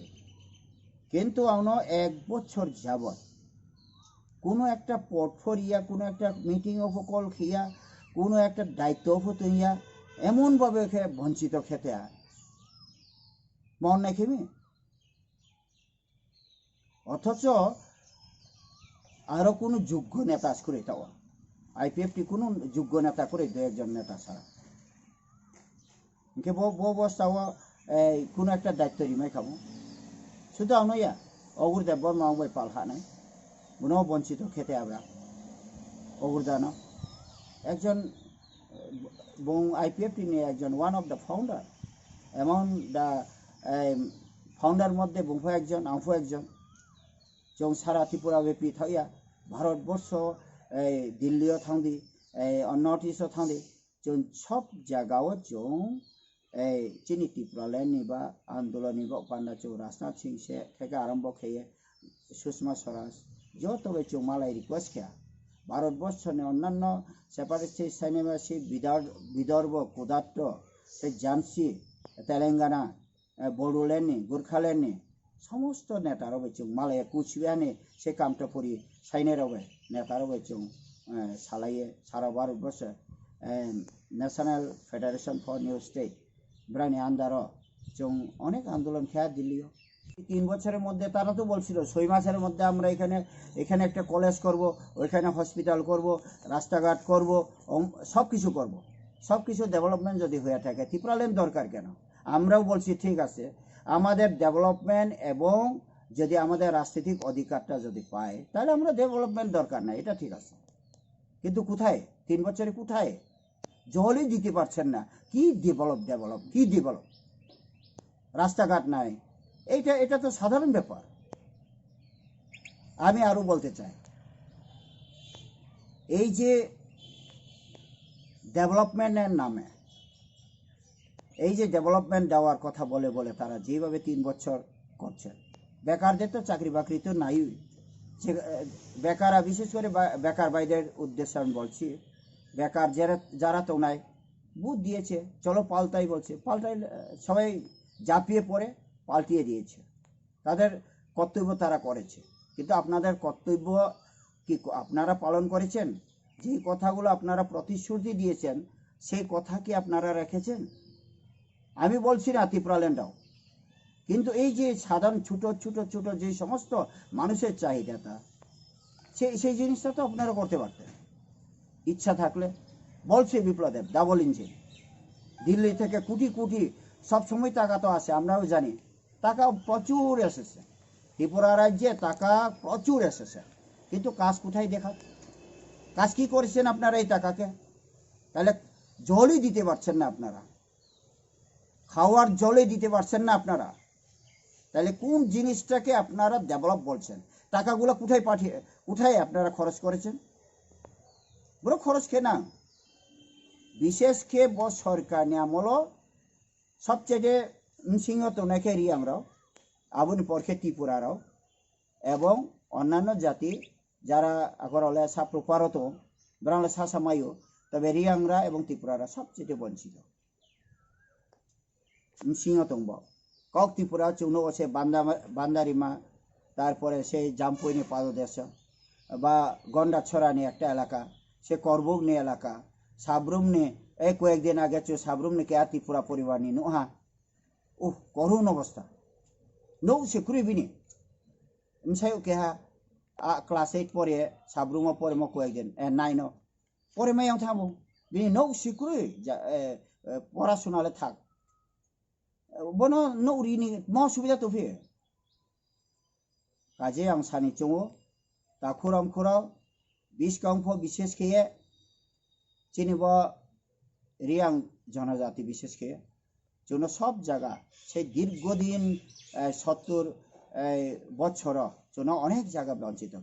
কিন্তু আনো 1 বছর যাবত কোনো একটা পোর্টফোলিও কোনো একটা মিটিং উপকল খিয়া কোনো একটা দায়িত্ব হতইয়া এমন ভাবে বঞ্চিত খেতে মন নাই খেমি অথচ আরো কোনো যোগ্য নেতা করে তাও আইপিএফটি কোনো যোগ্য নেতা করে দু একজন নেতা ছাড়া इनके वो बस्ता वो कुन एक दायित्व रिमाय खाबो शुद्ध आउनया अगुर देवबर्मा बाय पाल हानाय बुनो वंचित खेते आब्रा अगुर दानो एकजन बं आईपीएफटी नि एकजन वन अफ द फाउंडर एमन द फाउंडर मध्य बुंफा एकजन आंफो एकजन जों सारा त्रिपुरा व्यापी थाया भारतवर्ष दिल्लीयाव थांदी नर्थ इस्टआव थांदी जों सब जायगायाव जों चिनी त्रिपुरालैंड बा आंदोलन बा पांडा चौ राजनाथ सिंह से आरम्भ खेये सुषमा स्वराज जो तब चौ मालाय रिक्वेस्ट किया ভারতবর্ষে অন্যান্য সেপারেটিস্ট স্থানীয়বাসী বিদর্ভ কোদাট্ট সে ঝান্সি তেলেঙ্গানা বড়োল্যান্ডनि गुरखाल्यान्डनि समस्त नेताराव जों मालाय कुचबिहारनि से कामतापुरी साइनेराव नेताराव जों सालायो सारा भारतबर्ष national federation for new state ব্রানি আন্ডারও जों অনেক আন্দোলন খেয়া দিল্লিও 3 বছরের মধ্যে তারা তো বলছিল 6 মাসের মধ্যে আমরা এখানে একটা কলেজ করব, ওইখানে হসপিটাল করব, রাস্তাঘাট করব, সব কিছু ডেভেলপমেন্ট যদি হয়ে থাকে ত্রিপুরাল্যান্ড দরকার কেন? আমরাও বলছি ঠিক আছে, আমাদের ডেভেলপমেন্ট এবং যদি আমাদের রাজনৈতিক অধিকারটা যদি পায় তাহলে আমরা ডেভেলপমেন্ট দরকার নাই, এটা ঠিক আছে। কিন্তু কোথায় 3 বছরে কোথায় জলই দিতে পারছেন না। কি ডেভেলপ কি ডেভেলপ? রাস্তাঘাট নাই, এটা তো সাধারণ ব্যাপার। আমি আরো বলতে চাই, এই যে ডেভেলপমেন্টের নামে এই যে ডেভেলপমেন্ট দেওয়ার কথা বলে বলে তারা যেভাবে 3 বছর করছে, বেকারদের তো চাকরি বাকরি তো নাই। বেকাররা, বিশেষ করে বেকার ভাইদের উদ্দেশ্যে আমি বলছি, বেকার যারা তো নাই, বুথ দিয়েছে চলো পাল্টাই বলছে, পাল্টাই সবাই ঝাঁপিয়ে পড়ে পাল্টিয়ে দিয়েছে। তাদের কর্তব্য তারা করেছে, কিন্তু আপনাদের কর্তব্য কি আপনারা পালন করেছেন? যে কথাগুলো আপনারা প্রতিশ্রুতি দিয়েছেন সেই কথা কি আপনারা রেখেছেন? আমি বলছি না ত্রিপুরাল্যান্ডও, কিন্তু এই যে সাধারণ ছোট যে সমস্ত মানুষের চাহিদাটা, সেই জিনিসটা তো আপনারা করতে পারতেন ইচ্ছা থাকলে। বলছে বিপ্লবদেব ডাবল ইঞ্জিন, দিল্লি থেকে কোটি সবসময় টাকা তো আসে, আমরাও জানি টাকা প্রচুর এসেছে, ত্রিপুরা রাজ্যে টাকা প্রচুর এসেছে, কিন্তু কাজ কোথায় দেখা? কাজ কি করেছেন আপনারা এই টাকাকে? তাহলে জলই দিতে পারছেন না আপনারা, খাওয়ার জলই দিতে পারছেন না আপনারা, তাহলে কোন জিনিসটাকে আপনারা ডেভেলপ বলছেন? টাকাগুলো কোথায় আপনারা খরচ করেছেন? বড় খরচ খেয়ে না, বিশেষ করে সরকার নিয়ামল সবচেয়ে সিংহ তোনাকে রিয়াংরাও আবুনি পরখে ত্রিপুরারাও এবং অন্যান্য জাতি যারা আগরলে সাপ্রপারত ব্রাংলা সাসামায়ু, তবে রিয়াংরা এবং ত্রিপুরারা সবচেয়ে বঞ্চিত। সিংহ তংব কক ত্রিপুরা চৌনো আছে বান্দারিমা, তারপরে সেই জামপুইনি পাদদেশ বা গন্ডাছড়ানি একটা এলাকা, সে করবুগনি এলাকা, সাবরুমনি এই কয়েকদিন আগে সাবরুমনি কে ত্রিপুরা পরিবার নি নোহা করুণ অবস্থা নৌ সে কুড়িবিনি মিসাইও কেহা ক্লাস 8 পরে সাবরুমও পরে মো কয়েকদিন 9 পরে মাইয়াव থামো বিনি নৌ সিকুরি পড়াশোনালে থাক বনো নৌরিনি ম সুবিধা তো ফিয়ে কাজে आं सानि चंगो दाखुरामखुराव बिसगांफो विशेष खेये जेनेबा रियां जनजाति विशेष खेये जोंनो सब जायगा से दीर्घदिन 70 বছর जोंनो अनेक जायगा बंचित